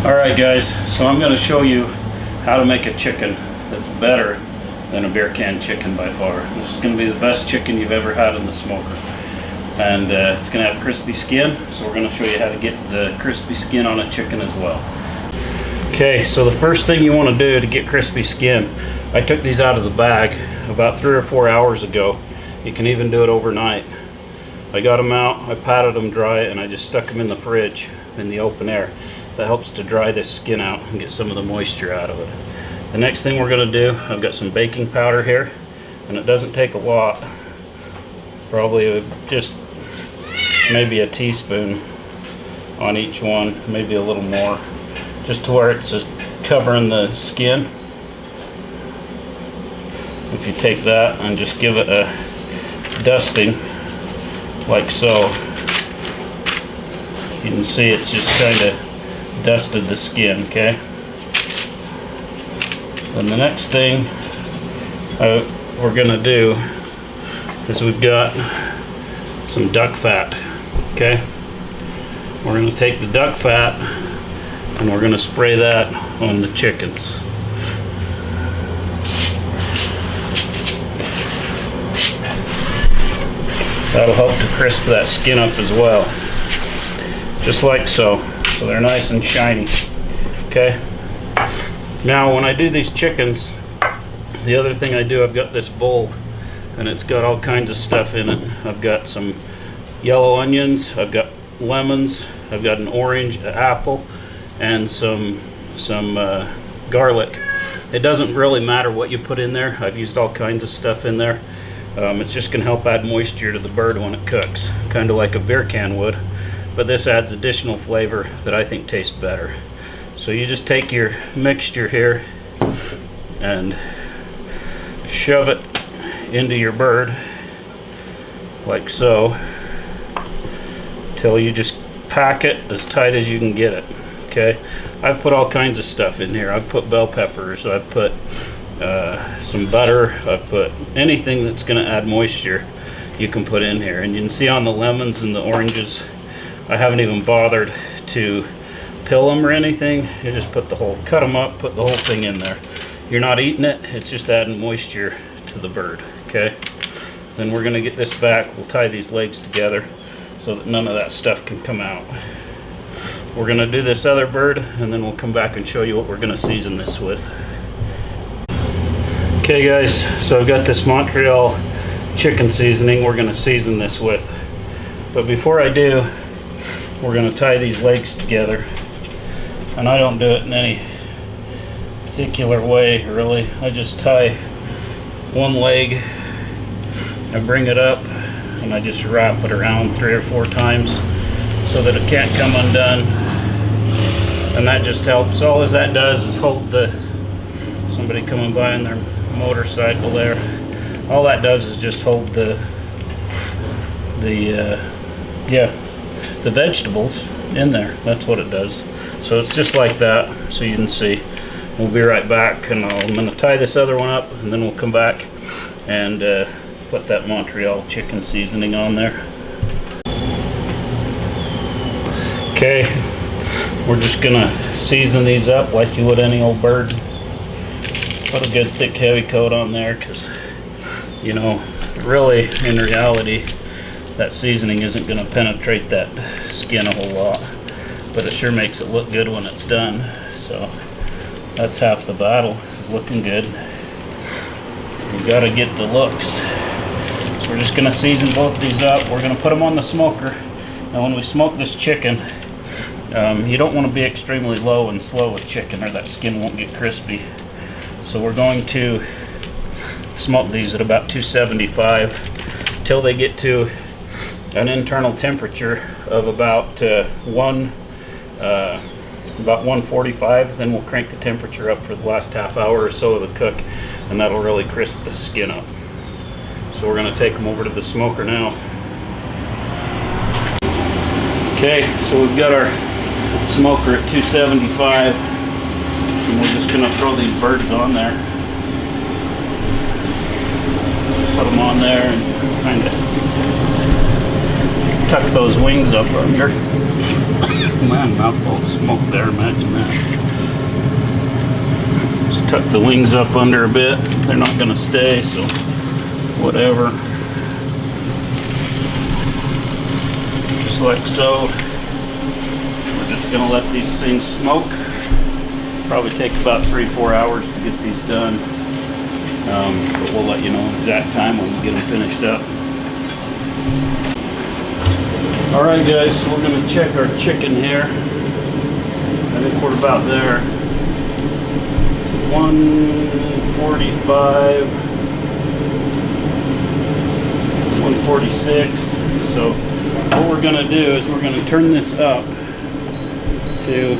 Alright guys, so I'm going to show you how to make a chicken that's better than a beer can chicken by far. This is going to be the best chicken you've ever had in the smoker. And it's going to have crispy skin, so we're going to show you how to get the crispy skin on a chicken as well. Okay, so the first thing you want to do to get crispy skin, I took these out of the bag about 3 or 4 hours ago. You can even do it overnight. I got them out, I patted them dry, and I just stuck them in the fridge in the open air. That helps to dry this skin out and get some of the moisture out of it. The next thing we're going to do, I've got some baking powder here, and it doesn't take a lot. Probably just maybe a teaspoon on each one, maybe a little more, just to where it's just covering the skin. If you take that and just give it a dusting like so, you can see it's just kind of dusted the skin. Okay, and the next thing we're gonna do is we've got some duck fat. Okay, we're gonna take the duck fat and we're gonna spray that on the chickens. That'll help to crisp that skin up as well, just like so. So they're nice and shiny. Okay, now when I do these chickens, the other thing I do, I've got this bowl and it's got all kinds of stuff in it. I've got some yellow onions, I've got lemons, I've got an orange, an apple, and some garlic. It doesn't really matter what you put in there. I've used all kinds of stuff in there. It's just going to help add moisture to the bird when it cooks, kind of like a beer can would. But this adds additional flavor that I think tastes better. So you just take your mixture here and shove it into your bird like so, till you just pack it as tight as you can get it. Okay, I've put all kinds of stuff in here. I've put bell peppers, I've put some butter, I've put anything that's going to add moisture you can put in here. And you can see on the lemons and the oranges, I haven't even bothered to pill them or anything. You just put the whole, cut them up, put the whole thing in there. You're not eating it, it's just adding moisture to the bird. Okay, then we're going to get this back. We'll tie these legs together so that none of that stuff can come out. We're going to do this other bird and then we'll come back and show you what we're going to season this with. Okay guys, so I've got this Montreal chicken seasoning we're going to season this with. But before I do, we're going to tie these legs together, and I don't do it in any particular way really. I just tie one leg, I bring it up, and I just wrap it around 3 or 4 times so that it can't come undone, and that just helps. All that does is hold the, somebody coming by in their motorcycle there, all that does is just hold the vegetables in there. That's what it does. So it's just like that, so you can see. We'll be right back, and I'm going to tie this other one up, and then we'll come back and put that Montreal chicken seasoning on there. Okay, we're just going to season these up like you would any old bird. Put a good thick heavy coat on there, because you know, really in reality that seasoning isn't going to penetrate that skin a whole lot, but it sure makes it look good when it's done. So that's half the battle, looking good. You got to get the looks. So we're just going to season both these up. We're going to put them on the smoker. Now when we smoke this chicken, you don't want to be extremely low and slow with chicken, or that skin won't get crispy. So we're going to smoke these at about 275 till they get to an internal temperature of about 145. Then we'll crank the temperature up for the last half hour or so of the cook, and that'll really crisp the skin up. So we're going to take them over to the smoker now. Okay, so we've got our smoker at 275, and we're just going to throw these birds on there. Put them on there and kind of tuck those wings up under. Man, mouthful of smoke there, imagine that. Just tuck the wings up under a bit. They're not gonna stay, so whatever. Just like so. We're just gonna let these things smoke. Probably take about 3-4 hours to get these done. But we'll let you know the exact time when we get them finished up. Alright guys, so we're going to check our chicken here. I think we're about there. 145, 146. So what we're going to do is we're going to turn this up to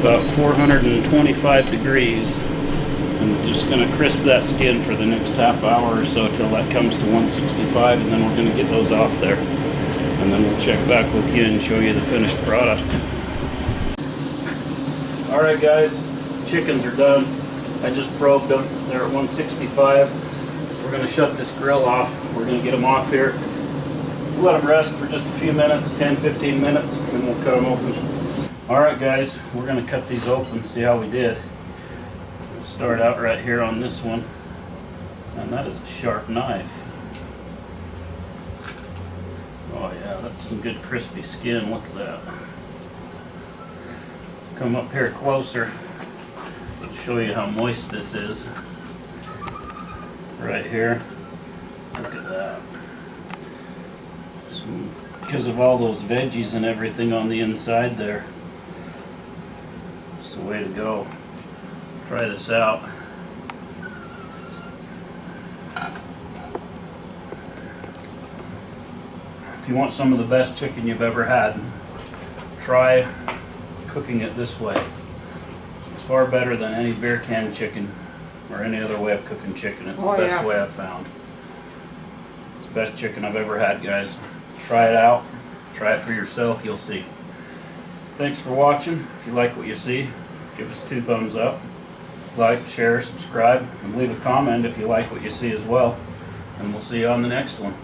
about 425 degrees. I'm just going to crisp that skin for the next half hour or so till that comes to 165, and then we're going to get those off there. And then we'll check back with you and show you the finished product. Alright guys, chickens are done. I just probed them. They're at 165. So we're going to shut this grill off. We're going to get them off here. We'll let them rest for just a few minutes, 10-15 minutes, and then we'll cut them open. Alright guys, we're going to cut these open, see how we did. We'll start out right here on this one. And that is a sharp knife. Oh yeah, that's some good crispy skin, look at that. Come up here closer, I'll show you how moist this is. Right here, look at that. Because of all those veggies and everything on the inside there. It's the way to go. Try this out. If you want some of the best chicken you've ever had, try cooking it this way. It's far better than any beer can chicken or any other way of cooking chicken. It's the best way I've found. It's the best chicken I've ever had, guys. Try it out. Try it for yourself. You'll see. Thanks for watching. If you like what you see, give us 2 thumbs up. Like, share, subscribe, and leave a comment if you like what you see as well. And we'll see you on the next one.